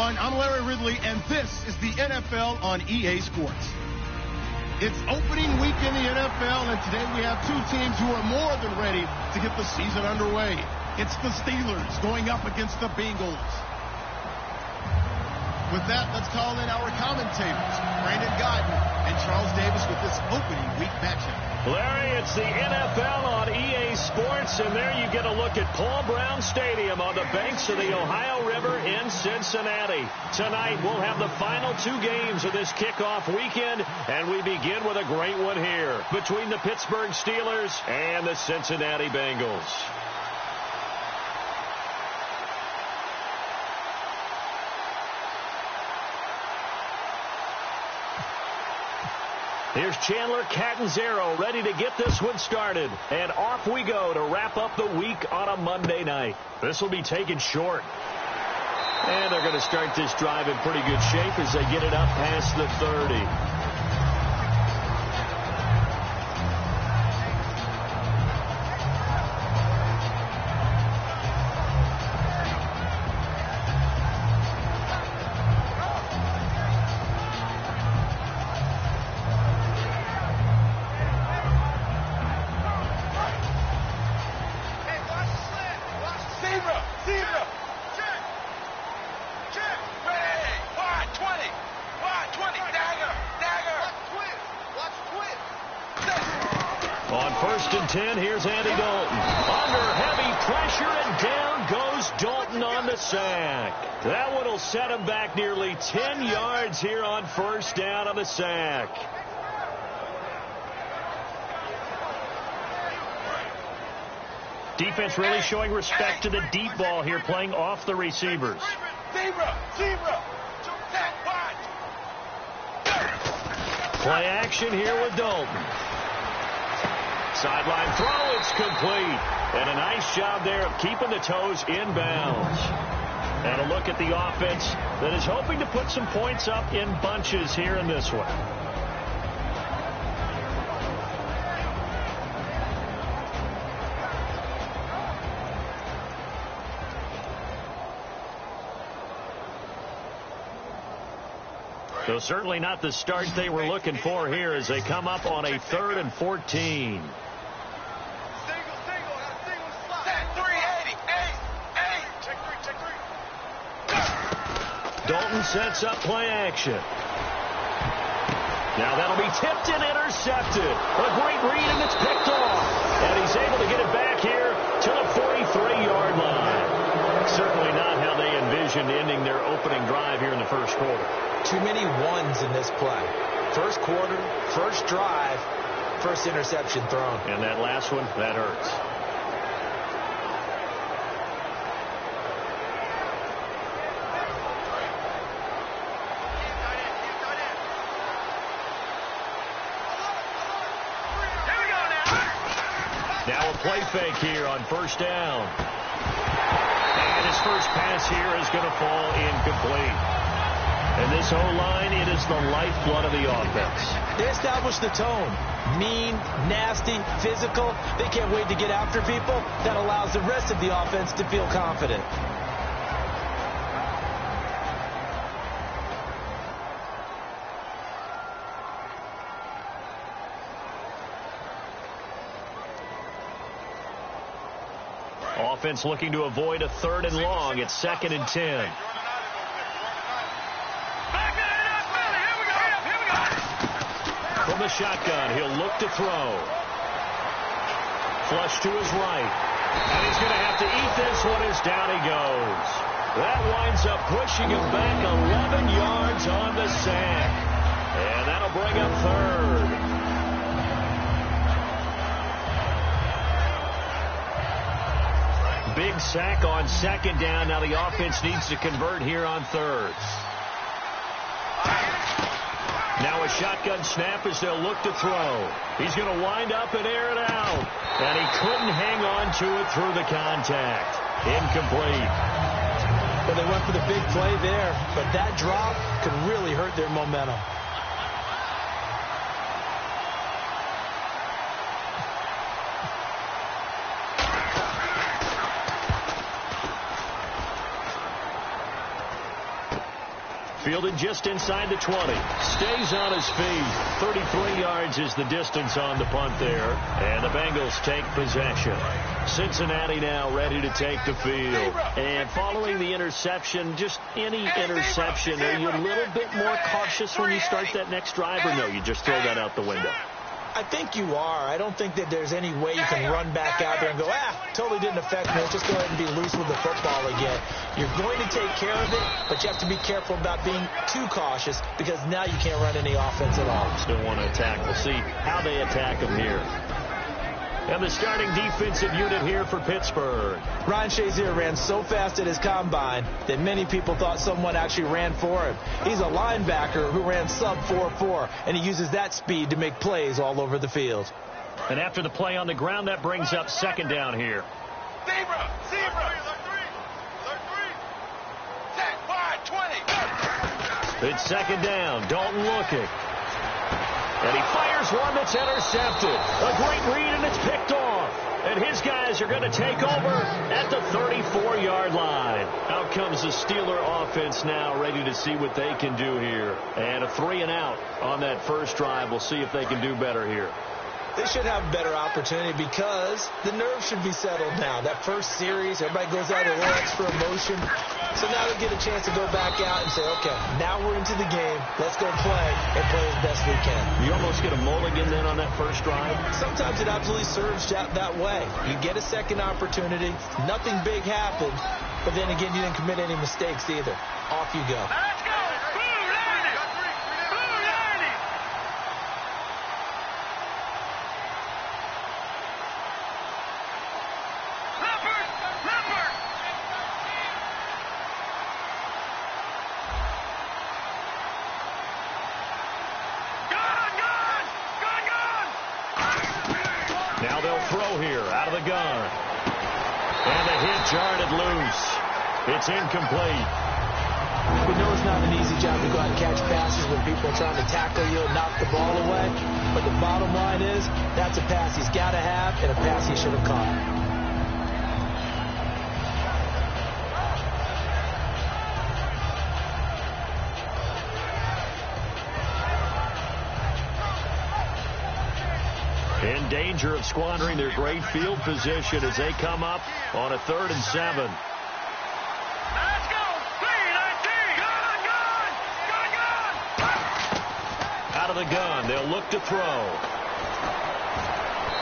I'm Larry Ridley, and this is the NFL on EA Sports. It's opening week in the NFL, and today we have two teams who are more than ready to get the season underway. It's the Steelers going up against the Bengals. With that, let's call in our commentators, Brandon Godden and Charles Davis, with this opening week matchup. Larry, it's the NFL on EA Sports, and there you get a look at Paul Brown Stadium on the banks of the Ohio River in Cincinnati. Tonight, we'll have the final two games of this kickoff weekend, and we begin with a great one here between the Pittsburgh Steelers and the Cincinnati Bengals. Here's Chandler Catanzaro ready to get this one started. And off we go to wrap up the week on a Monday night. This will be taken short. And they're going to start this drive in pretty good shape as they get it up past the 30. On 1st and 10, here's Andy Dalton. Under heavy pressure, and down goes Dalton on the sack. That one will set him back nearly 10 yards here on 1st down on the sack. Defense really showing respect to the deep ball here, playing off the receivers. Play action here with Dalton. Sideline throw, it's complete. And a nice job there of keeping the toes in bounds. And a look at the offense that is hoping to put some points up in bunches here in this one. So certainly not the start they were looking for here as they come up on a 3rd and 14. Dalton sets up play action. Now that'll be tipped and intercepted. A great read, and it's picked off. And he's able to get it back here to the 43-yard line. Certainly not how they envisioned ending their opening drive here in the first quarter. Too many ones in this play. First quarter, first drive, first interception thrown. And that last one, that hurts. Now a play fake here on 1st down. And his first pass here is going to fall incomplete. And this O-line, it is the lifeblood of the offense. They established the tone. Mean, nasty, physical. They can't wait to get after people. That allows the rest of the offense to feel confident. Offense looking to avoid a 3rd and long. It's 2nd and 10. From the shotgun, he'll look to throw. Flush to his right. And he's going to have to eat this one as down he goes. That winds up pushing him back 11 yards on the sack. And that'll bring up 3rd. Big sack on 2nd down. Now the offense needs to convert here on 3rd. Now a shotgun snap as they'll look to throw. He's going to wind up and air it out. And he couldn't hang on to it through the contact. Incomplete. Well, they went for the big play there, but that drop could really hurt their momentum. Fielded just inside the 20. Stays on his feet. 33 yards is the distance on the punt there. And the Bengals take possession. Cincinnati now ready to take the field. And following the interception, just any interception, are you a little bit more cautious when you start that next drive, or no, you just throw that out the window? I think you are. I don't think that there's any way you can run back out there and go, totally didn't affect me. Let's just go ahead and be loose with the football again. You're going to take care of it, but you have to be careful about being too cautious because now you can't run any offense at all. Still want to attack. We'll see how they attack them here. And the starting defensive unit here for Pittsburgh. Ryan Shazier ran so fast at his combine that many people thought someone actually ran for him. He's a linebacker who ran sub 4.4, and he uses that speed to make plays all over the field. And after the play on the ground, that brings up second down here. Zebra! Set, wide, 20. It's second down. Dalton looking. And he fires one that's intercepted. A great read, and it's picked off. And his guys are going to take over at the 34-yard line. Out comes the Steeler offense now, ready to see what they can do here. And a 3-and-out on that first drive. We'll see if they can do better here. They should have a better opportunity because the nerves should be settled now. That first series, everybody goes out with a little extra emotion. So now they get a chance to go back out and say, okay, now we're into the game. Let's go play and play as best we can. You almost get a mulligan then on that first drive? Sometimes it absolutely serves that way. You get a second opportunity. Nothing big happened. But then again, you didn't commit any mistakes either. Off you go. Let's go! Now they'll throw here out of the gun. And the hit jarred loose. It's incomplete. We know it's not an easy job to go out and catch passes when people are trying to tackle you and knock the ball away. But the bottom line is that's a pass he's got to have and a pass he should have caught. In danger of squandering their great field position as they come up on a 3rd and 7. Let's go! 3-19! Gun! Out of the gun, they'll look to throw.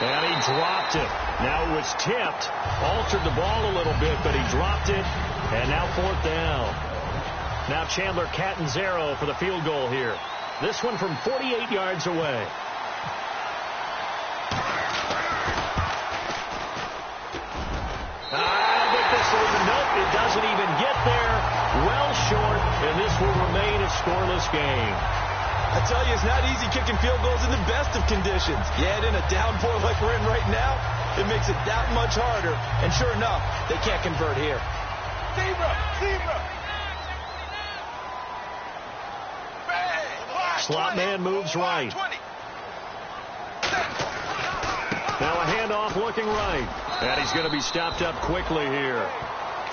And he dropped it. Now it was tipped. Altered the ball a little bit, but he dropped it. And now 4th down. Now Chandler Catanzaro for the field goal here. This one from 48 yards away. Nope, it doesn't even get there. Well short, and this will remain a scoreless game. I tell you, it's not easy kicking field goals in the best of conditions. Yet in a downpour like we're in right now, it makes it that much harder. And sure enough, they can't convert here. Zebra! Slot man moves right. Now a handoff looking right. And he's going to be stopped up quickly here.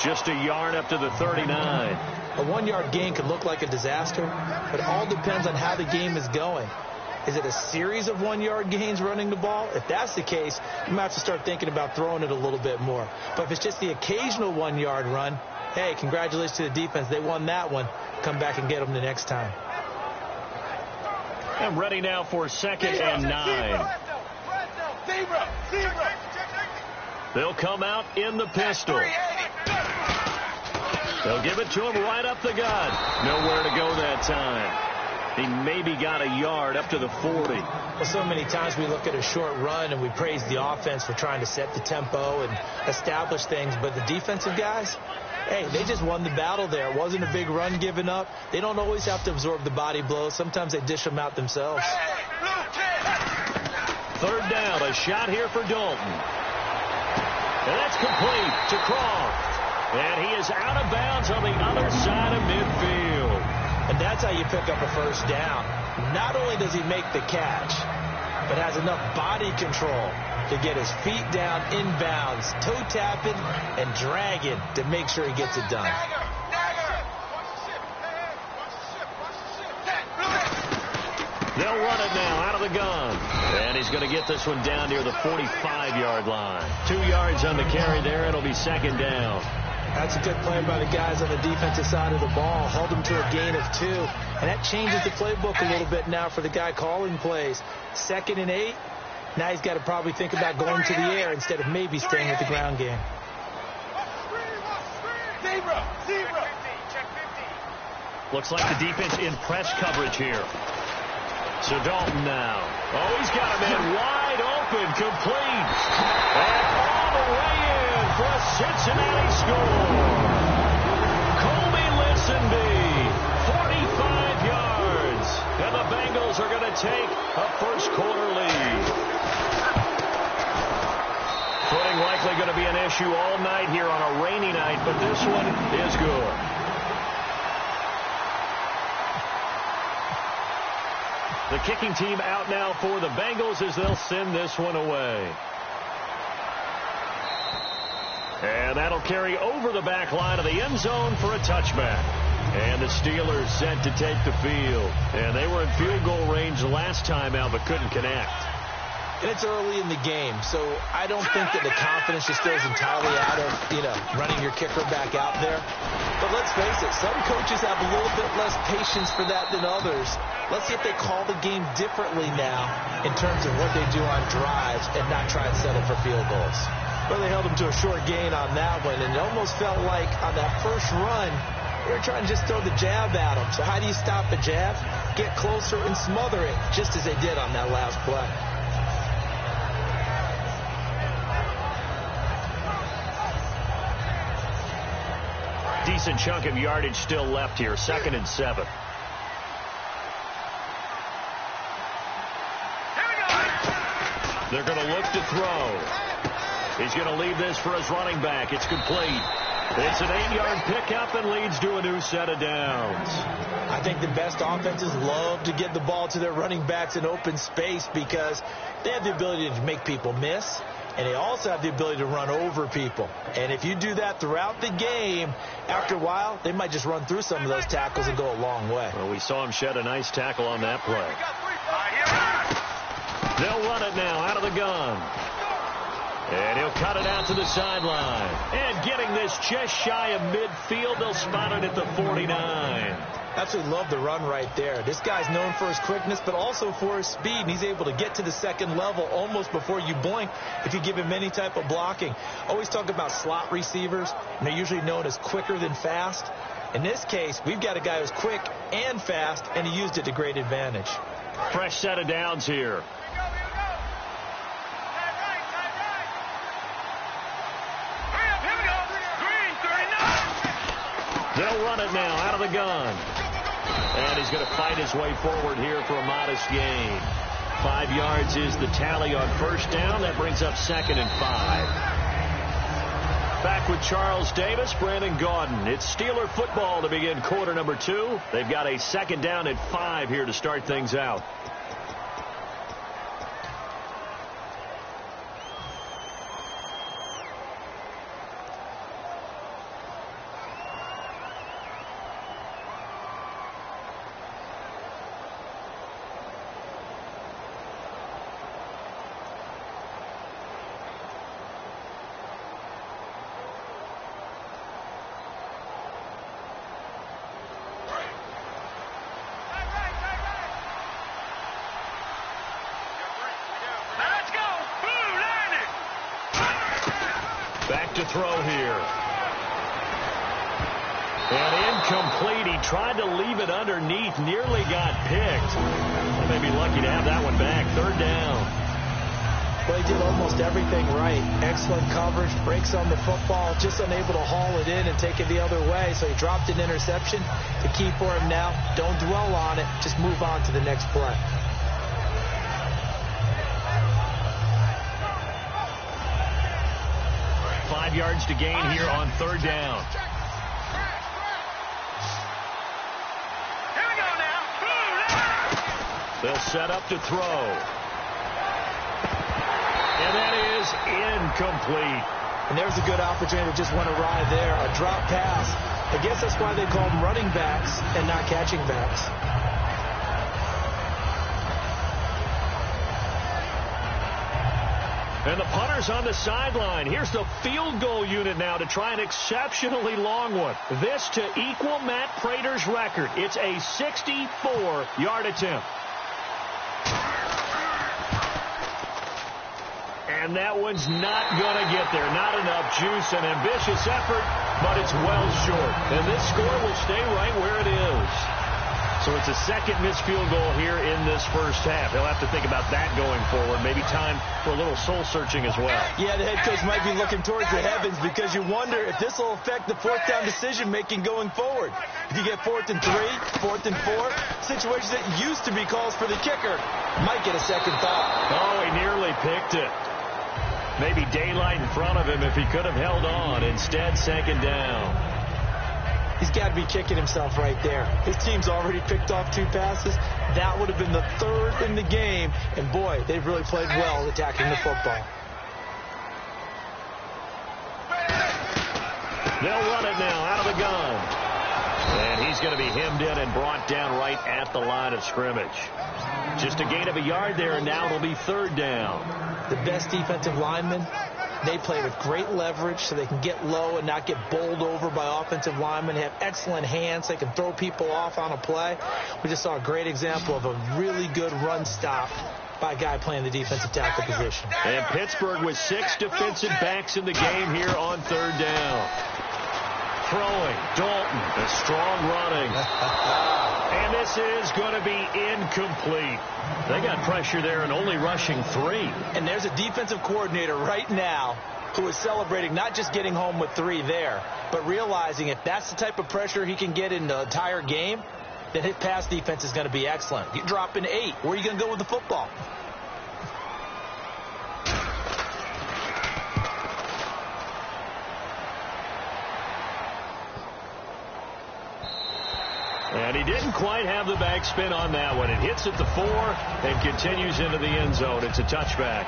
Just a yard up to the 39. A 1-yard gain could look like a disaster, but it all depends on how the game is going. Is it a series of 1-yard gains running the ball? If that's the case, you might have to start thinking about throwing it a little bit more. But if it's just the occasional 1-yard run, hey, congratulations to the defense. They won that one. Come back and get them the next time. I'm ready now for 2nd and 9. Zebra! They'll come out in the pistol. They'll give it to him right up the gut. Nowhere to go that time. He maybe got a yard up to the 40. Well, so many times we look at a short run and we praise the offense for trying to set the tempo and establish things. But the defensive guys, hey, they just won the battle there. It wasn't a big run given up. They don't always have to absorb the body blows. Sometimes they dish them out themselves. Third down, a shot here for Dalton. And that's complete to Croft. And he is out of bounds on the other side of midfield. And that's how you pick up a first down. Not only does he make the catch, but has enough body control to get his feet down inbounds, toe tapping and dragging to make sure he gets it done. They'll run it now out of the gun. And he's going to get this one down near the 45-yard line. 2 yards on the carry there. It'll be second down. That's a good play by the guys on the defensive side of the ball. Held them to a gain of 2. And that changes the playbook a little bit now for the guy calling plays. 2nd and 8. Now he's got to probably think about going to the air instead of maybe staying with the ground game. Looks like the defense in press coverage here. So Dalton now. Oh, he's got him in wide open, complete. And all the way in for a Cincinnati score. Colby Lisenby, 45 yards. And the Bengals are going to take a first quarter lead. Footing likely going to be an issue all night here on a rainy night, but this one is good. The kicking team out now for the Bengals as they'll send this one away. And that'll carry over the back line of the end zone for a touchback. And the Steelers set to take the field. And they were in field goal range last time out but couldn't connect. And it's early in the game, so I don't think that the confidence just goes entirely out of, running your kicker back out there. But let's face it, some coaches have a little bit less patience for that than others. Let's see if they call the game differently now in terms of what they do on drives and not try and settle for field goals. Well, they held them to a short gain on that one, and it almost felt like on that first run, they were trying to just throw the jab at them. So how do you stop a jab? Get closer and smother it, just as they did on that last play. Decent chunk of yardage still left here. 2nd and 7. They're going to look to throw. He's going to leave this for his running back. It's complete. It's an 8-yard pickup and leads to a new set of downs. I think the best offenses love to get the ball to their running backs in open space because they have the ability to make people miss, and they also have the ability to run over people. And if you do that throughout the game, after a while, they might just run through some of those tackles and go a long way. Well, we saw him shed a nice tackle on that play. They'll run it now out of the gun. And he'll cut it out to the sideline. And getting this just shy of midfield, they'll spot it at the 49. Absolutely love the run right there. This guy's known for his quickness, but also for his speed. And he's able to get to the second level almost before you blink if you give him any type of blocking. Always talk about slot receivers, and they're usually known as quicker than fast. In this case, we've got a guy who's quick and fast, and he used it to great advantage. Fresh set of downs here. They'll run it now out of the gun. And he's going to fight his way forward here for a modest gain. 5 yards is the tally on first down. That brings up 2nd and 5. Back with Charles Davis, Brandon Gaudin. It's Steeler football to begin quarter number 2. They've got a 2nd down and 5 here to start things out. To throw here. And incomplete. He tried to leave it underneath. Nearly got picked. They may be lucky to have that one back. 3rd down. Well, he did almost everything right. Excellent coverage, breaks on the football, just unable to haul it in and take it the other way. So he dropped an interception. The key for him now, don't dwell on it. Just move on to the next play. Five yards to gain here on third down. Here we go now. They'll set up to throw. And that is incomplete. And there's a good opportunity that just went awry there. A drop pass. I guess that's why they call them running backs and not catching backs. And the punter's on the sideline. Here's the field goal unit now to try an exceptionally long one. This to equal Matt Prater's record. It's a 64-yard attempt. And that one's not going to get there. Not enough juice. An ambitious effort, but it's well short. And this score will stay right where it is. So it's a second missed field goal here in this first half. He'll have to think about that going forward. Maybe time for a little soul-searching as well. Yeah, the head coach might be looking towards the heavens because you wonder if this will affect the fourth down decision-making going forward. If you get 4th and 3, 4th and 4, situations that used to be calls for the kicker might get a second thought. Oh, he nearly picked it. Maybe daylight in front of him if he could have held on. Instead, second down. He's got to be kicking himself right there. His team's already picked off 2 passes. That would have been the 3rd in the game. And, boy, they've really played well attacking the football. They'll run it now out of the gun. And he's going to be hemmed in and brought down right at the line of scrimmage. Just a gain of a yard there, and now it'll be 3rd down. The best defensive linemen, they play with great leverage so they can get low and not get bowled over by offensive linemen. They have excellent hands. They can throw people off on a play. We just saw a great example of a really good run stop by a guy playing the defensive tackle position. And Pittsburgh with 6 defensive backs in the game here on 3rd down. Throwing, Dalton, a strong running. And this is going to be incomplete. They got pressure there and only rushing 3. And there's a defensive coordinator right now who is celebrating not just getting home with 3 there, but realizing if that's the type of pressure he can get in the entire game, then his pass defense is going to be excellent. You drop in 8. Where are you going to go with the football? And he didn't quite have the backspin on that one. It hits at the 4 and continues into the end zone. It's a touchback.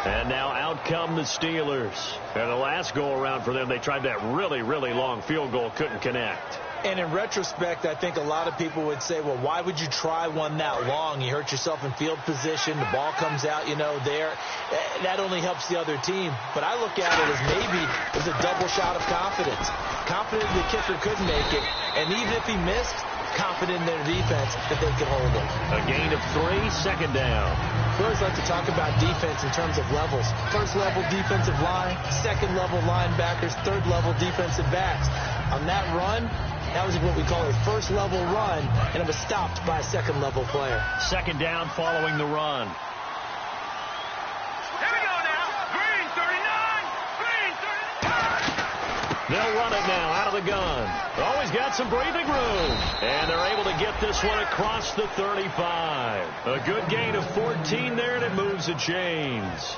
And now out come the Steelers. And the last go-around for them, they tried that really, really long field goal, couldn't connect. And in retrospect, I think a lot of people would say, well, why would you try one that long? You hurt yourself in field position. The ball comes out, there. That only helps the other team. But I look at it as maybe it was a double shot of confidence. Confident the kicker could make it. And even if he missed, confident in their defense that they could hold him. A gain of 3, second down. We always like to talk about defense in terms of levels. First level defensive line, second level linebackers, third level defensive backs. On that run, that was what we call a first level run, and it was stopped by a second level player. Second down following the run. Here we go now. Green 39. Green 39. They'll run it now out of the gun. Always got some breathing room. And they're able to get this one across the 35. A good gain of 14 there, and it moves the chains.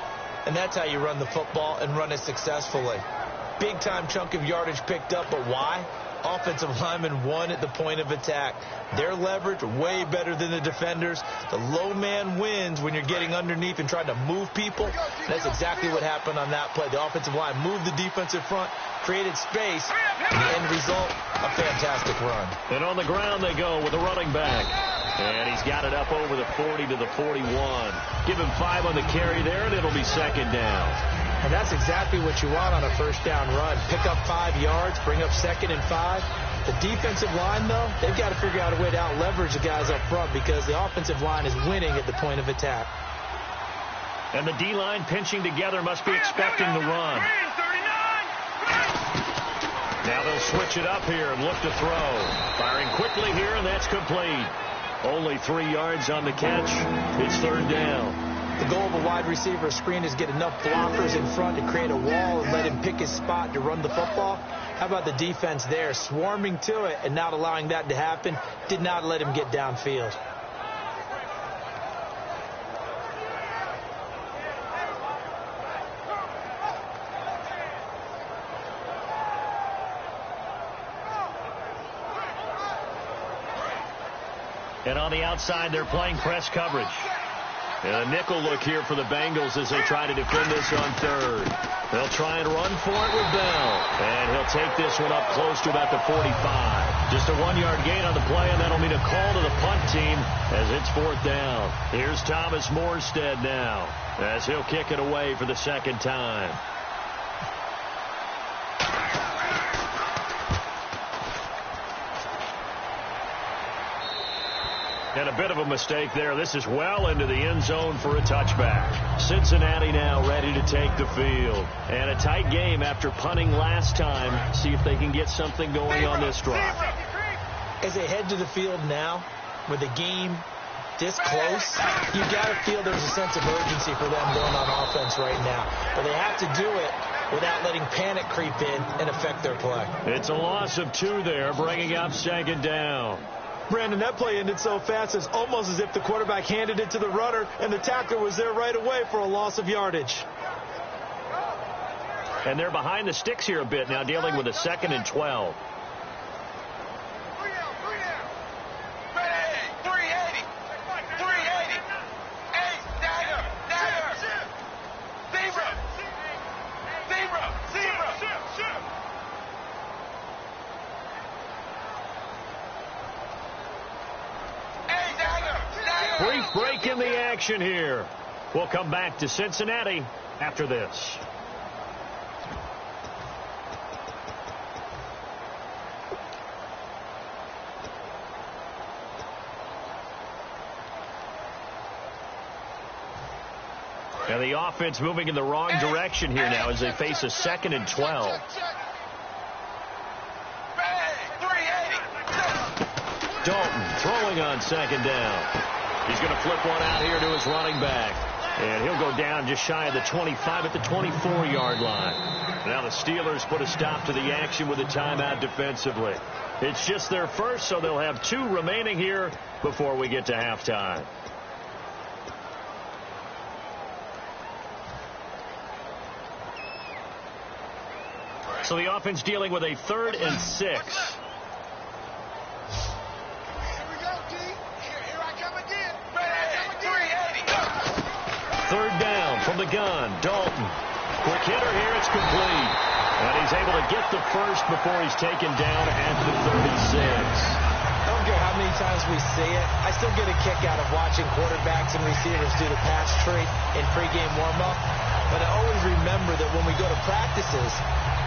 And that's how you run the football and run it successfully. Big-time chunk of yardage picked up, but why? Offensive linemen won at the point of attack. Their leverage way better than the defenders. The low man wins when you're getting underneath and trying to move people. That's exactly what happened on that play. The offensive line moved the defensive front, created space, and the end result, a fantastic run. And on the ground they go with a running back. And he's got it up over the 40 to the 41. Give him 5 on the carry there, and it'll be second down. And that's exactly what you want on a first down run. Pick up 5 yards, bring up 2nd and 5. The defensive line, though, they've got to figure out a way to out-leverage the guys up front because the offensive line is winning at the point of attack. And the D-line pinching together must be expecting the run. Now they'll switch it up here and look to throw. Firing quickly here, and that's complete. Only 3 yards on the catch. It's third down. The goal of a wide receiver screen is get enough blockers in front to create a wall and let him pick his spot to run the football. How about the defense there, swarming to it and not allowing that to happen? Did not let him get downfield. And on the outside, they're playing press coverage. And a nickel look here for the Bengals as they try to defend this on third. They'll try and run for it with Bell. And he'll take this one up close to about the 45. Just a 1-yard gain on the play, and that'll mean a call to the punt team as it's fourth down. Here's Thomas Morstead now as he'll kick it away for the second time. And a bit of a mistake there. This is well into the end zone for a touchback. Cincinnati now ready to take the field. And a tight game after punting last time. See if they can get something going on this drive. As they head to the field now, with the game this close, you got to feel there's a sense of urgency for them going on offense right now. But they have to do it without letting panic creep in and affect their play. It's a loss of 2 there, bringing up second down. Brandon, that play ended so fast, it's almost as if the quarterback handed it to the runner and the tackler was there right away for a loss of yardage. And they're behind the sticks here a bit now, dealing with a 2nd and 12. Brief break in the action here. We'll come back to Cincinnati after this. And the offense moving in the wrong direction here now as they face a 2nd and 12. Dalton throwing on 2nd down. He's going to flip one out here to his running back. And he'll go down just shy of the 25 at the 24-yard line. Now the Steelers put a stop to the action with a timeout defensively. It's just their first, so they'll have 2 remaining here before we get to halftime. So the offense dealing with a 3rd and 6. Third down from the gun. Dalton. Quick hitter here. It's complete. And he's able to get the first before he's taken down at the 36. I don't care how many times we see it. I still get a kick out of watching quarterbacks and receivers do the pass tree in pregame warm-up. But I always remember that when we go to practices,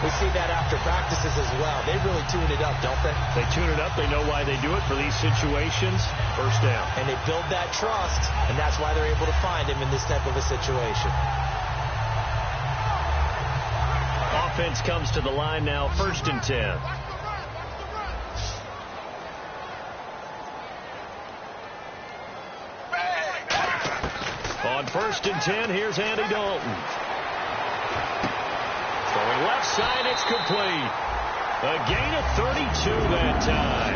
we see that after practices as well. They really tune it up, don't they? They tune it up. They know why they do it for these situations. First down. And they build that trust, and that's why they're able to find him in this type of a situation. Offense comes to the line now, 1st and 10. On 1st and 10, here's Andy Dalton. Throwing left side, it's complete. A gain of 32 that time.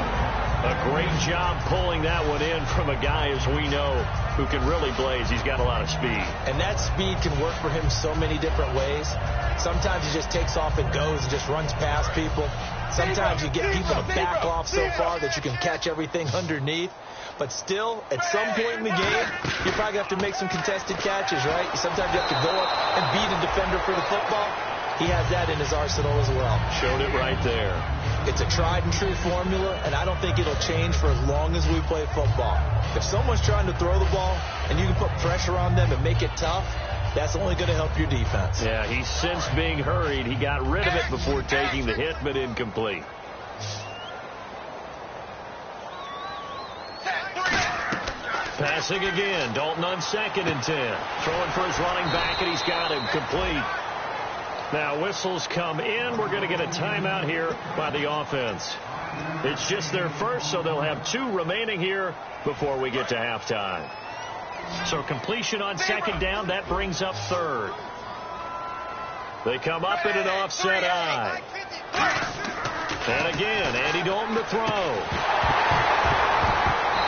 A great job pulling that one in from a guy, as we know, who can really blaze. He's got a lot of speed. And that speed can work for him so many different ways. Sometimes he just takes off and goes and just runs past people. Sometimes you get people to back off so far that you can catch everything underneath. But still, at some point in the game, you probably have to make some contested catches, right? Sometimes you have to go up and beat a defender for the football. He has that in his arsenal as well. Showed it right there. It's a tried and true formula, and I don't think it'll change for as long as we play football. If someone's trying to throw the ball and you can put pressure on them and make it tough, that's only going to help your defense. Yeah, he's since being hurried. He got rid of it before taking the hit, but incomplete. Passing again. Dalton on 2nd and 10. Throwing for his running back, and he's got him complete. Now whistles come in. We're going to get a timeout here by the offense. It's just their first, so they'll have 2 remaining here before we get to halftime. So completion on 2nd down. That brings up 3rd. They come up in an offset eye. And again, Andy Dalton to throw.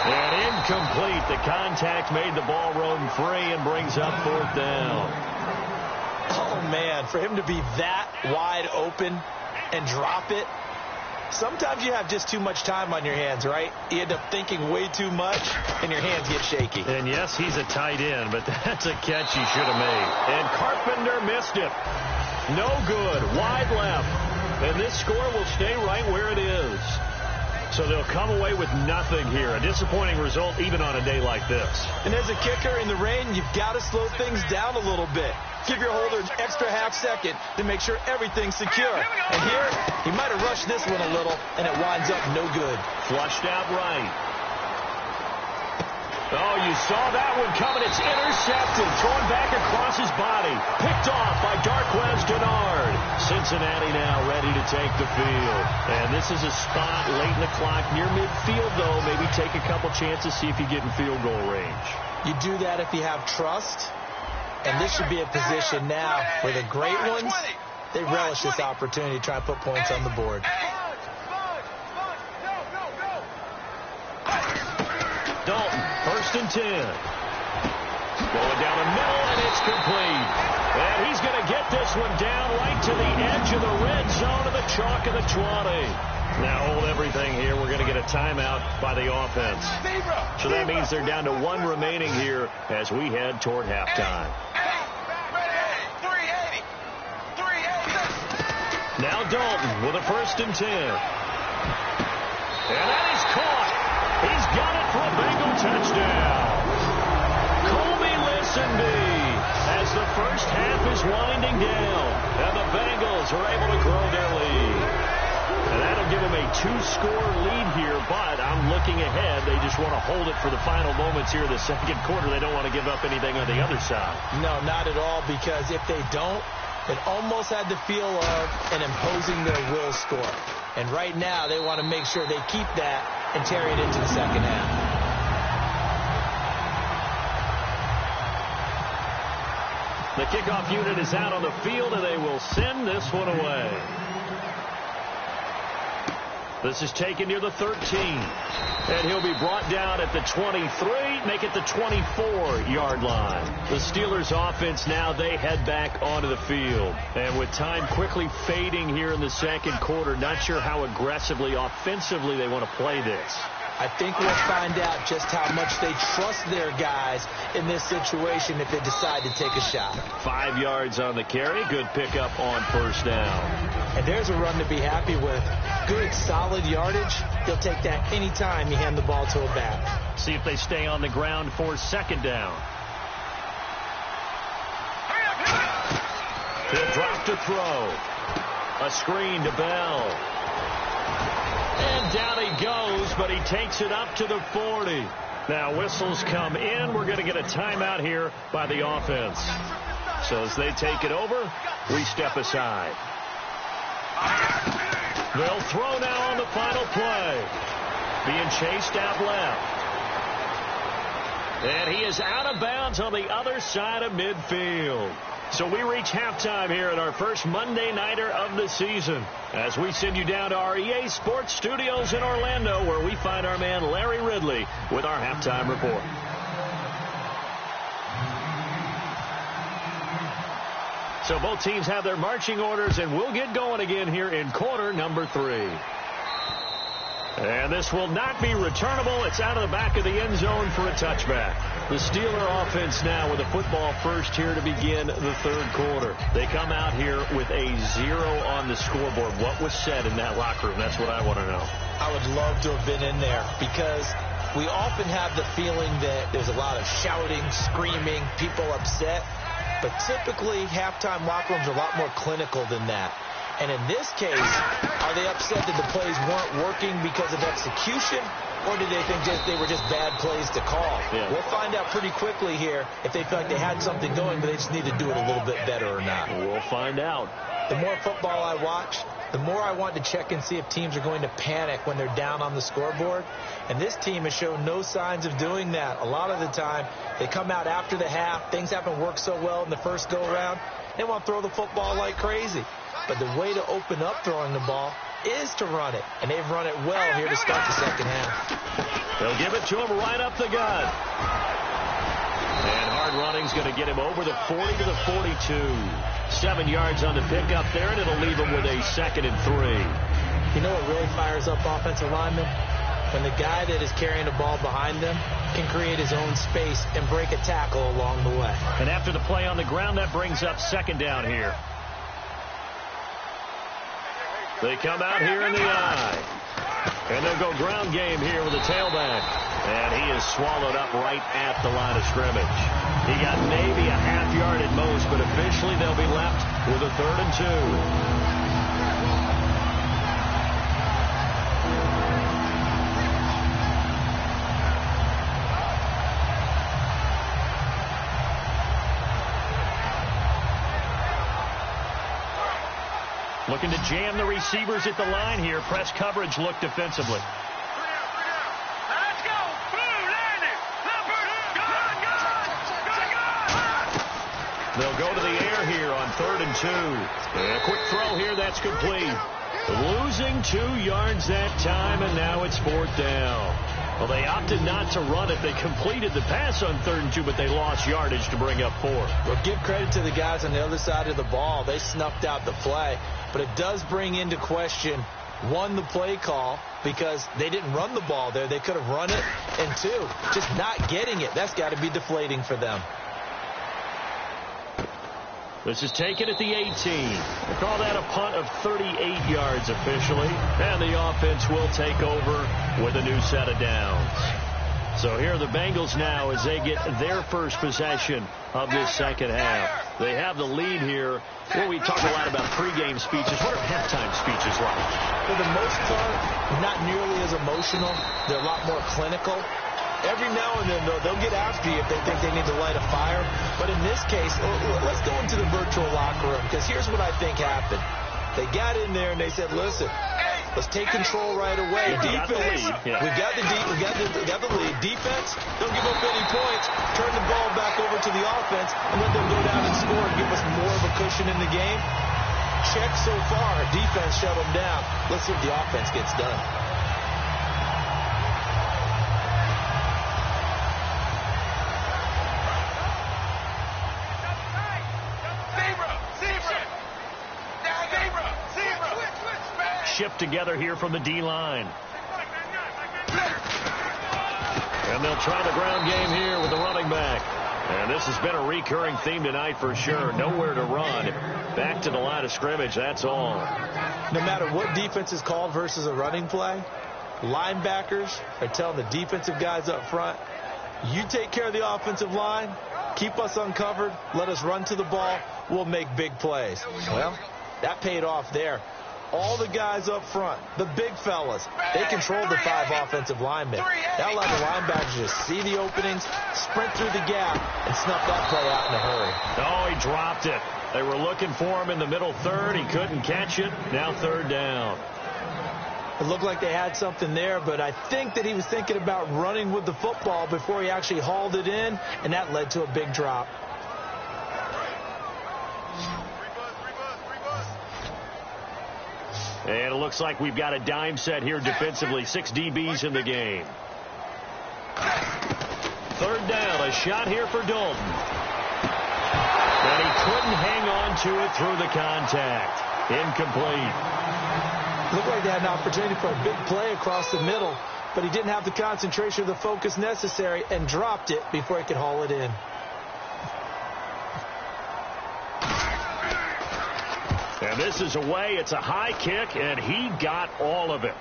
And incomplete. The contact made the ball roam free and brings up 4th down. Oh, man, for him to be that wide open and drop it. Sometimes you have just too much time on your hands, right? You end up thinking way too much, and your hands get shaky. And, yes, he's a tight end, but that's a catch he should have made. And Carpenter missed it. No good. Wide left. And this score will stay right where it is. So they'll come away with nothing here. A disappointing result even on a day like this. And as a kicker in the rain, you've got to slow things down a little bit. Give your holder an extra half second to make sure everything's secure. And here, he might have rushed this one a little, and it winds up no good. Flushed out right. Oh, you saw that one coming. It's intercepted. Thrown back across his body. Picked off by Darquez Dennard. Cincinnati now ready to take the field. And this is a spot late in the clock near midfield, though. Maybe take a couple chances, see if you get in field goal range. You do that if you have trust. And this should be a position now where the great ones, they relish this opportunity to try and put points on the board. Dalton, 1st and 10. Going down the middle, and it's complete. And he's going to get this one down right to the edge of the red zone of the chalk of the 20. Now hold everything here. We're going to get a timeout by the offense. So that means they're down to 1 remaining here as we head toward halftime. Now Dalton with a 1st and 10. And that is caught. He's got it for a Bengal touchdown. Colby Listenby as the first half is winding down. And the Bengals are able to grow their lead. And that'll give them a 2-score lead here, but I'm looking ahead. They just want to hold it for the final moments here in the 2nd quarter. They don't want to give up anything on the other side. No, not at all, because if they don't, it almost had the feel of an imposing their will score. And right now, they want to make sure they keep that and carry it into the 2nd half. The kickoff unit is out on the field, and they will send this one away. This is taken near the 13. And he'll be brought down at the 23, make it the 24-yard line. The Steelers offense now, they head back onto the field. And with time quickly fading here in the 2nd quarter, not sure how aggressively, offensively they want to play this. I think we'll find out just how much they trust their guys in this situation if they decide to take a shot. 5 yards on the carry. Good pickup on 1st down. And there's a run to be happy with. Good, solid yardage. He'll take that anytime you hand the ball to a back. See if they stay on the ground for 2nd down. He'll drop to throw. A screen to Bell. And down he goes, but he takes it up to the 40. Now whistles come in. We're going to get a timeout here by the offense. So as they take it over, we step aside. They'll throw now on the final play. Being chased out left. And he is out of bounds on the other side of midfield. So we reach halftime here at our first Monday Nighter of the season as we send you down to our EA Sports Studios in Orlando, where we find our man Larry Ridley with our halftime report. So both teams have their marching orders, and we'll get going again here in quarter number 3. And this will not be returnable. It's out of the back of the end zone for a touchback. The Steeler offense now with a football first here to begin the 3rd quarter. They come out here with a 0 on the scoreboard. What was said in that locker room? That's what I want to know. I would love to have been in there, because we often have the feeling that there's a lot of shouting, screaming, people upset. But typically, halftime locker rooms are a lot more clinical than that. And in this case, are they upset that the plays weren't working because of execution? Or did they think they were just bad plays to call? Yeah. We'll find out pretty quickly here if they felt like they had something going, but they just need to do it a little bit better or not. We'll find out. The more football I watch, the more I want to check and see if teams are going to panic when they're down on the scoreboard. And this team has shown no signs of doing that. A lot of the time, they come out after the half. Things haven't worked so well in the first go-around. They want to throw the football like crazy. But the way to open up throwing the ball is to run it. And they've run it well here to start the second half. They'll give it to him right up the gut. And hard running's going to get him over the 40 to the 42. 7 yards on the pickup there, and it'll leave him with a 2nd and 3. You know what really fires up offensive linemen? When the guy that is carrying the ball behind them can create his own space and break a tackle along the way. And after the play on the ground, that brings up 2nd down here. They come out here in the eye. And they'll go ground game here with the tailback. And he is swallowed up right at the line of scrimmage. He got maybe a half yard at most, but officially they'll be left with a 3rd and 2. Looking to jam the receivers at the line here. Press coverage look defensively. Let's go. Blue, land it. Go. They'll go to the air here on 3rd and 2. And a quick throw here. That's complete. Losing 2 yards that time, and now it's 4th down. Well, they opted not to run it. They completed the pass on 3rd and 2, but they lost yardage to bring up 4. Well, give credit to the guys on the other side of the ball. They snuffed out the play. But it does bring into question, 1, the play call, because they didn't run the ball there. They could have run it. And 2, just not getting it. That's got to be deflating for them. This is taken at the 18. They call that a punt of 38 yards officially. And the offense will take over with a new set of downs. So here are the Bengals now as they get their first possession of this second half. They have the lead here. Well, we talk a lot about pregame speeches. What are halftime speeches like? For the most part, not nearly as emotional. They're a lot more clinical. Every now and then, though, they'll get after you if they think they need to light a fire. But in this case, let's go into the virtual locker room, because here's what I think happened. They got in there and they said, listen, let's take control right away. Defense, we've got the lead. Defense, don't give up any points. Turn the ball back over to the offense and let them go down and score and give us more of a cushion in the game. Check so far. Defense shut them down. Let's see if the offense gets done. Shift together here from the D-line. And they'll try the ground game here with the running back. And this has been a recurring theme tonight for sure. Nowhere to run. Back to the line of scrimmage, that's all. No matter what defense is called versus a running play, linebackers are telling the defensive guys up front, you take care of the offensive line, keep us uncovered, let us run to the ball, we'll make big plays. Well, that paid off there. All the guys up front, the big fellas, they controlled the 5 offensive linemen. That allowed the linebackers to see the openings, sprint through the gap, and snuff that play out in a hurry. Oh, he dropped it. They were looking for him in the middle third. He couldn't catch it. Now 3rd down. It looked like they had something there, but I think that he was thinking about running with the football before he actually hauled it in, and that led to a big drop. And it looks like we've got a dime set here defensively. 6 DBs in the game. 3rd down. A shot here for Dalton. And he couldn't hang on to it through the contact. Incomplete. Looked like they had an opportunity for a big play across the middle, but he didn't have the concentration or the focus necessary and dropped it before he could haul it in. And this is away. It's a high kick, and he got all of it.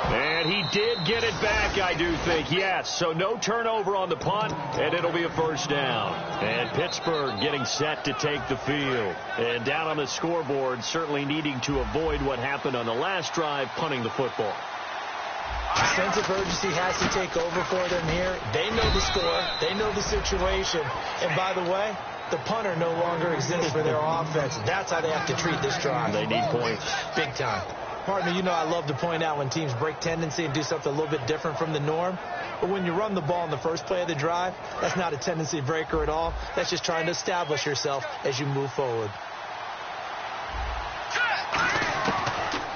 And he did get it back, I do think, yes. So no turnover on the punt, and it'll be a 1st down. And Pittsburgh getting set to take the field. And down on the scoreboard, certainly needing to avoid what happened on the last drive, punting the football. A sense of urgency has to take over for them here. They know the score. They know the situation. And by the way, the punter no longer exists for their offense. That's how they have to treat this drive. They need points. Big time. Partner, you know I love to point out when teams break tendency and do something a little bit different from the norm. But when you run the ball in the first play of the drive, that's not a tendency breaker at all. That's just trying to establish yourself as you move forward.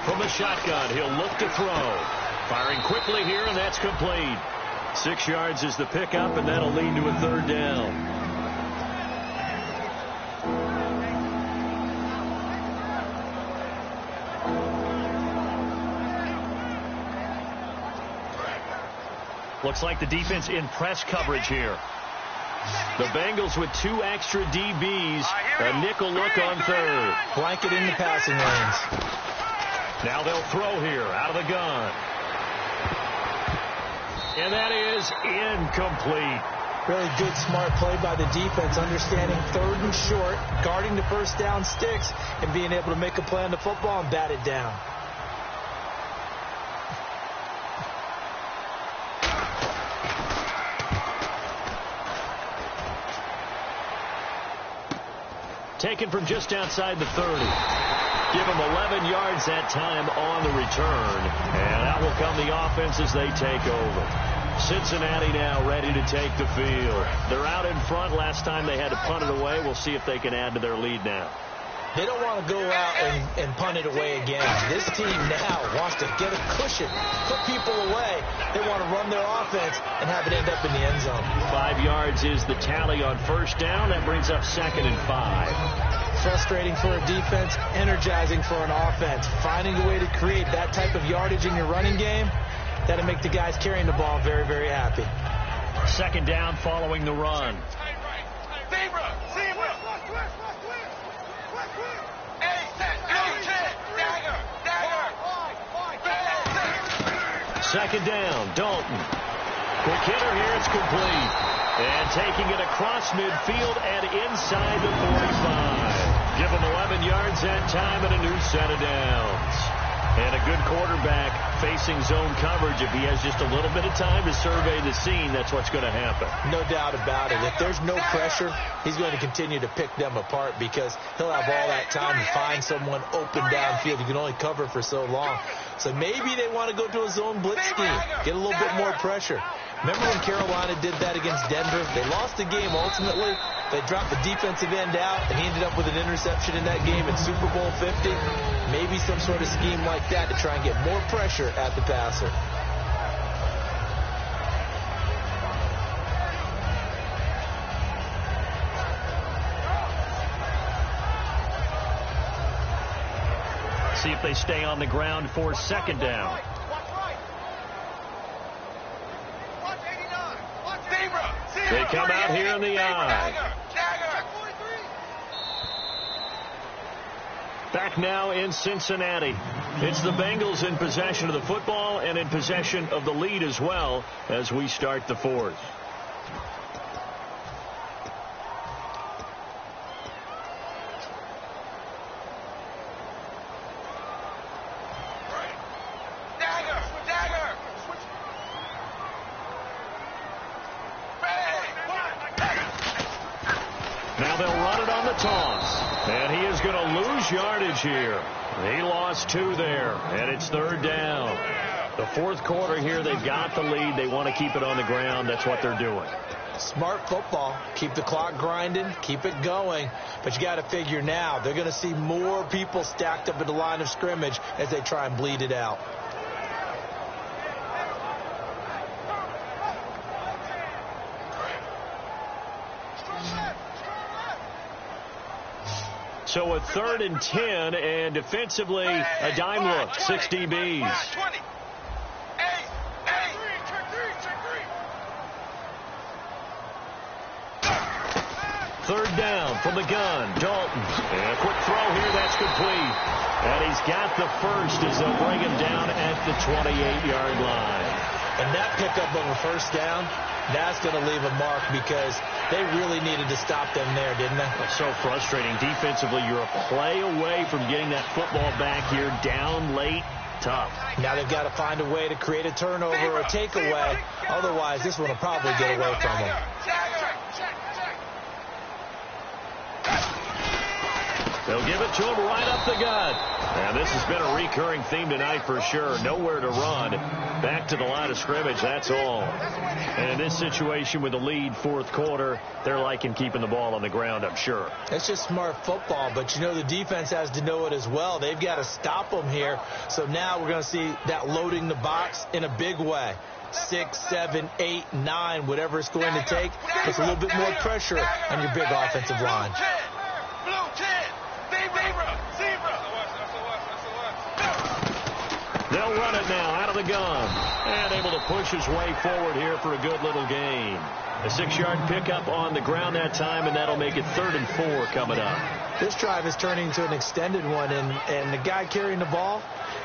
From the shotgun, he'll look to throw. Firing quickly here, and that's complete. 6 yards is the pickup, and that'll lead to a third down. Looks like the defense in press coverage here. The Bengals with 2 extra DBs. A nickel look on third. Blanket in the passing lanes. Now they'll throw here out of the gun. And that is incomplete. Really good, smart play by the defense, understanding third and short, guarding the first down sticks, and being able to make a play on the football and bat it down. Taken from just outside the 30. Give them 11 yards that time on the return. And out will come the offense as they take over. Cincinnati now ready to take the field. They're out in front. Last time they had to punt it away. We'll see if they can add to their lead now. They don't want to go out and punt it away again. This team now wants to get a cushion, put people away. They want to run their offense and have it end up in the end zone. 5 yards is the tally on first down. That brings up 2nd and 5. Frustrating for a defense, energizing for an offense. Finding a way to create that type of yardage in your running game, that'll make the guys carrying the ball very, very happy. 2nd down following the run. Second down, Dalton. Quick hitter here, it's complete. And taking it across midfield and inside the 45. Give him 11 yards that time and a new set of downs. And a good quarterback facing zone coverage. If he has just a little bit of time to survey the scene, that's what's going to happen. No doubt about it. If there's no pressure, he's going to continue to pick them apart because he'll have all that time to find someone open downfield. You can only cover for so long. So maybe they want to go to a zone blitz scheme, get a little bit more pressure. Remember when Carolina did that against Denver? They lost the game ultimately. They dropped the defensive end out, and he ended up with an interception in that game in Super Bowl 50. Maybe some sort of scheme like that to try and get more pressure at the passer. See if they stay on the ground for 2nd down. They come out here in the eye. Back now in Cincinnati. It's the Bengals in possession of the football and in possession of the lead as well as we start the 4th. Now they'll run it on the toss. And he is going to lose yardage here. He lost 2 there, and it's 3rd down. The 4th quarter here, they've got the lead. They want to keep it on the ground. That's what they're doing. Smart football. Keep the clock grinding. Keep it going. But you got to figure now, they're going to see more people stacked up at the line of scrimmage as they try and bleed it out. So a 3rd and 10, and defensively, a dime look, 6 DBs. Third down from the gun, Dalton. And a quick throw here, that's complete. And he's got the first as they'll bring him down at the 28-yard line. And that pickup of a first down, that's going to leave a mark because they really needed to stop them there, didn't they? That's so frustrating. Defensively, you're a play away from getting that football back here down late. tough. Now they've got to find a way to create a turnover or a takeaway. Otherwise, this one will probably get away from them. They'll give it to him right up the gut. And this has been a recurring theme tonight for sure. Nowhere to run. Back to the line of scrimmage, that's all. And in this situation with the lead, fourth quarter, they're liking keeping the ball on the ground, I'm sure. It's just smart football, but you know the defense has to know it as well. They've got to stop them here. So now we're going to see that loading the box in a big way. 6, 7, 8, 9, whatever it's going to take, puts a little bit more pressure on your big offensive line. They'll run it now out of the gun. And able to push his way forward here for a good little gain. A 6-yard pickup on the ground that time, and that'll make it 3rd and 4 coming up. This drive is turning into an extended one, and the guy carrying the ball,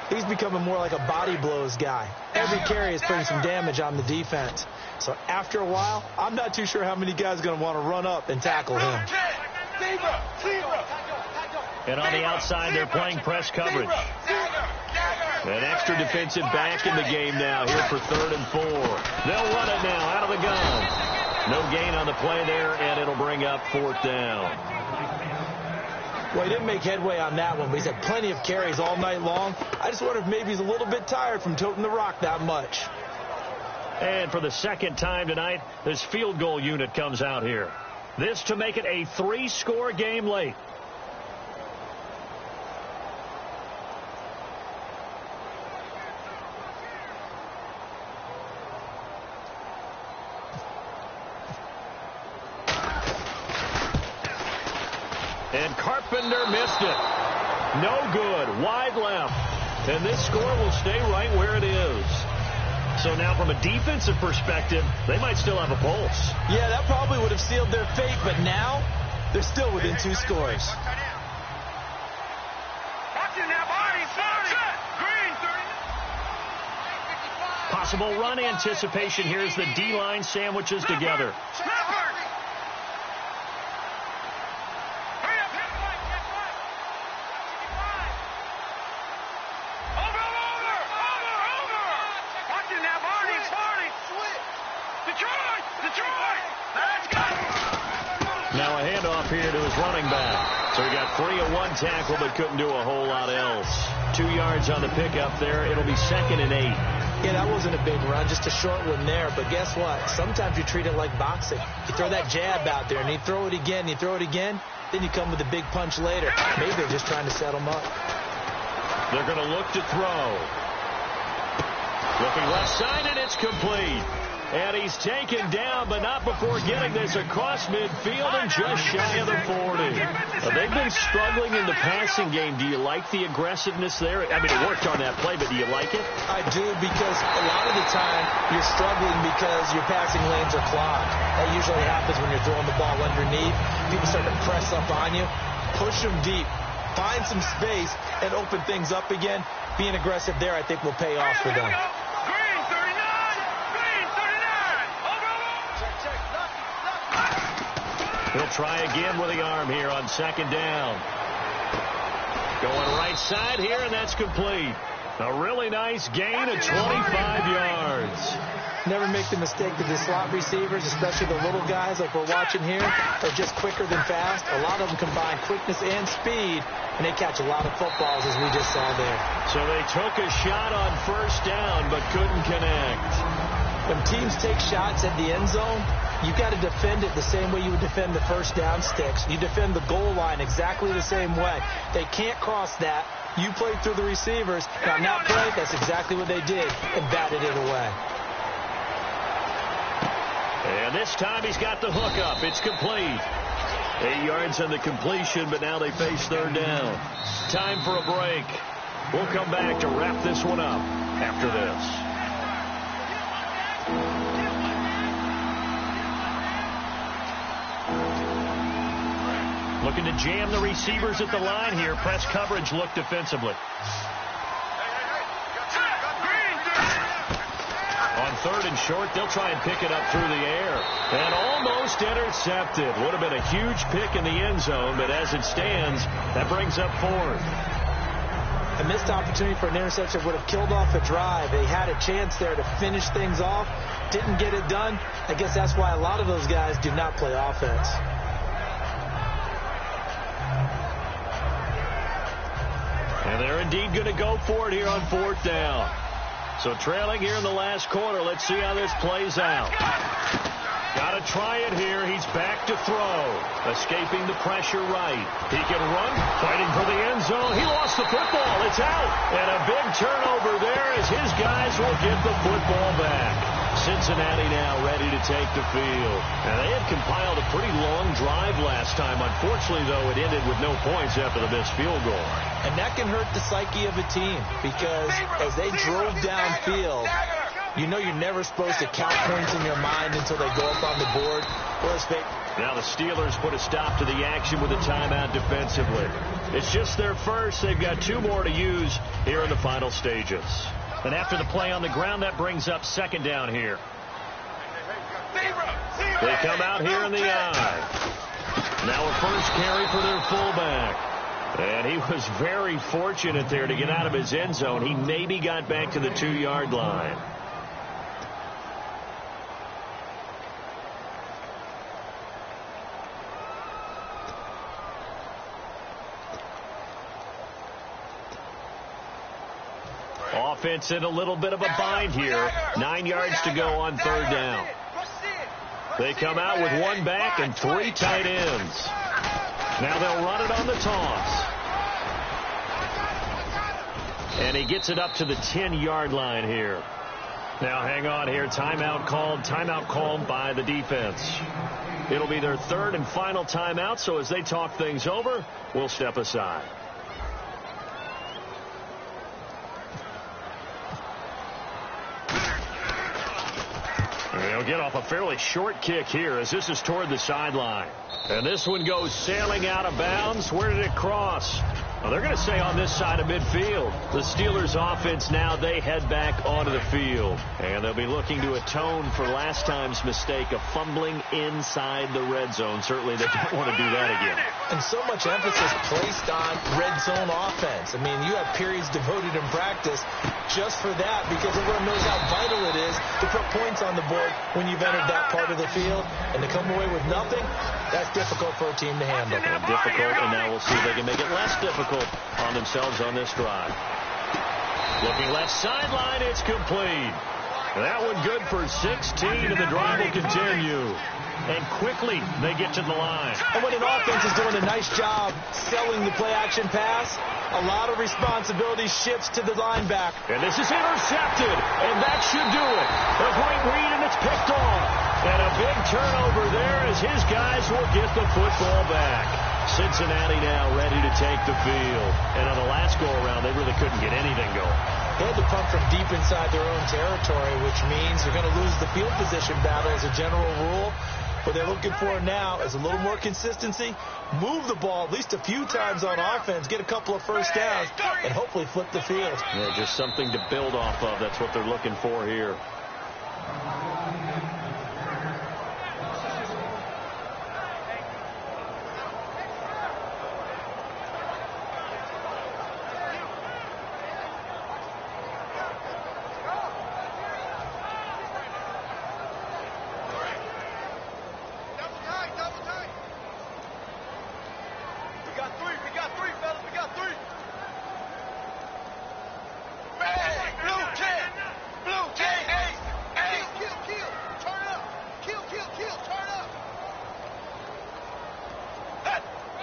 he's becoming more like a body blows guy. Every carry is putting some damage on the defense. So after a while, I'm not too sure how many guys are going to want to run up and tackle him. And on the outside, they're playing press coverage. An extra defensive back in the game now here for 3rd and 4. They'll run it now out of the gun. No gain on the play there, and it'll bring up 4th down. Well, he didn't make headway on that one, but he's had plenty of carries all night long. I just wonder if maybe he's a little bit tired from toting the rock that much. And for the second time tonight, this field goal unit comes out here. This to make it a 3-score game late. And Carpenter missed it. No good. Wide left. And this score will stay right where it is. So now from a defensive perspective, they might still have a pulse. Yeah, that probably would have sealed their fate, but now they're still within 2 scores. Possible run anticipation here as the D-line sandwiches together. Now a handoff here to his running back. So he got 3 of 1 tackle, but couldn't do a whole lot else. 2 yards on the pickup there. It'll be 2nd and 8. Yeah, that wasn't a big run, just a short one there. But guess what? Sometimes you treat it like boxing. You throw that jab out there, and you throw it again, you throw it again, then you come with a big punch later. Maybe they're just trying to set him up. They're going to look to throw. Looking left side, and it's complete. And he's taken down, but not before getting this across midfield and just shy of the 40. They've been struggling in the passing game. Do you like the aggressiveness there? I mean, it worked on that play, but do you like it? I do, because a lot of the time you're struggling because your passing lanes are clogged. That usually happens when you're throwing the ball underneath. People start to press up on you. Push them deep. Find some space and open things up again. Being aggressive there, I think, will pay off for them. He'll try again with the arm here on 2nd down. Going right side here, and that's complete. A really nice gain of 25 yards. Never make the mistake that the slot receivers, especially the little guys like we're watching here, are just quicker than fast. A lot of them combine quickness and speed, and they catch a lot of footballs, as we just saw there. So they took a shot on 1st down, but couldn't connect. When teams take shots at the end zone, you've got to defend it the same way you would defend the 1st down sticks. You defend the goal line exactly the same way. They can't cross that. You played through the receivers. And on that play, that's exactly what they did and batted it away. And this time he's got the hook up. It's complete. 8 yards on the completion, but now they face 3rd down. Time for a break. We'll come back to wrap this one up after this. Looking to jam the receivers at the line here. Press coverage look defensively. On 3rd and short, they'll try and pick it up through the air. And almost intercepted. Would have been a huge pick in the end zone, but as it stands, that brings up 4th. A missed opportunity for an interception would have killed off a drive. They had a chance there to finish things off. Didn't get it done. I guess that's why a lot of those guys do not play offense. And they're indeed going to go for it here on 4th down. So trailing here in the last quarter. Let's see how this plays out. Got to try it here. He's back to throw. Escaping the pressure right. He can run. Fighting for the end zone. He lost the football. It's out. And a big turnover there as his guys will get the football back. Cincinnati now ready to take the field. And they had compiled a pretty long drive last time. Unfortunately, though, it ended with no points after the missed field goal. And that can hurt the psyche of a team because as they drove downfield, you know you're never supposed to count points in your mind until they go up on the board. Now the Steelers put a stop to the action with a timeout defensively. It's just their first. They've got 2 more to use here in the final stages. And after the play on the ground, that brings up 2nd down here. They come out here in the eye. Now a first carry for their fullback. And he was very fortunate there to get out of his end zone. He maybe got back to the 2-yard line. Offense in a little bit of a bind here. 9 yards to go on 3rd down. They come out with 1 back and 3 tight ends. Now they'll run it on the toss. And he gets it up to the 10-yard line here. Now hang on here. Timeout called by the defense. It'll be their 3rd and final timeout, so as they talk things over, we'll step aside. They'll get off a fairly short kick here as this is toward the sideline. And this one goes sailing out of bounds. Where did it cross? Well, they're going to say on this side of midfield. The Steelers offense now, they head back onto the field. And they'll be looking to atone for last time's mistake of fumbling inside the red zone. Certainly they don't want to do that again. And so much emphasis placed on red zone offense. I mean, you have periods devoted in practice just for that because everyone knows how vital it is to put points on the board when you've entered that part of the field. And to come away with nothing, that's difficult for a team to handle. And difficult, and now we'll see if they can make it less difficult on themselves on this drive. Looking left sideline, it's complete. That one good for 16, and the drive will continue. And quickly, they get to the line. And when an offense is doing a nice job selling the play-action pass, a lot of responsibility shifts to the linebacker. And this is intercepted, and that should do it. A great read, and it's picked off. And a big turnover there as his guys will get the football back. Cincinnati now ready to take the field. And on the last go-around, they really couldn't get anything going. They had to punt from deep inside their own territory, which means they're going to lose the field position battle as a general rule. What they're looking for now is a little more consistency, move the ball at least a few times on offense, get a couple of first downs, and hopefully flip the field. Yeah, just something to build off of. That's what they're looking for here.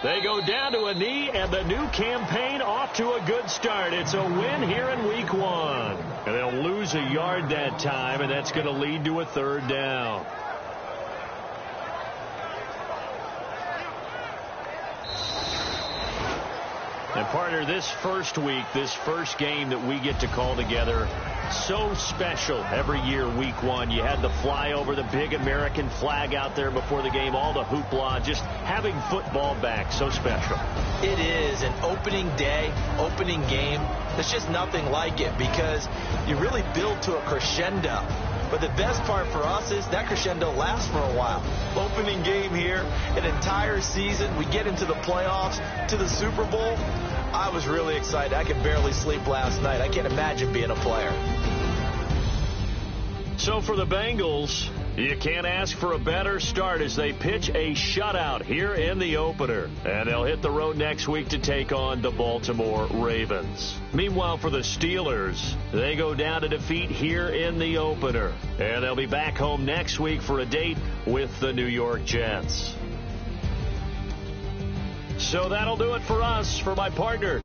They go down to a knee, and the new campaign off to a good start. It's a win here in week 1. And they'll lose a yard that time, and that's going to lead to a 3rd down. And partner, this first week, this first game that we get to call together, so special every year, week 1. You had the flyover, the big American flag out there before the game, all the hoopla, just having football back, so special. It is an opening day, opening game. There's just nothing like it because you really build to a crescendo. But the best part for us is that crescendo lasts for a while. Opening game here, an entire season. We get into the playoffs, to the Super Bowl. I was really excited. I could barely sleep last night. I can't imagine being a player. So for the Bengals, you can't ask for a better start as they pitch a shutout here in the opener. And they'll hit the road next week to take on the Baltimore Ravens. Meanwhile, for the Steelers, they go down to defeat here in the opener. And they'll be back home next week for a date with the New York Jets. So that'll do it for us. For my partner,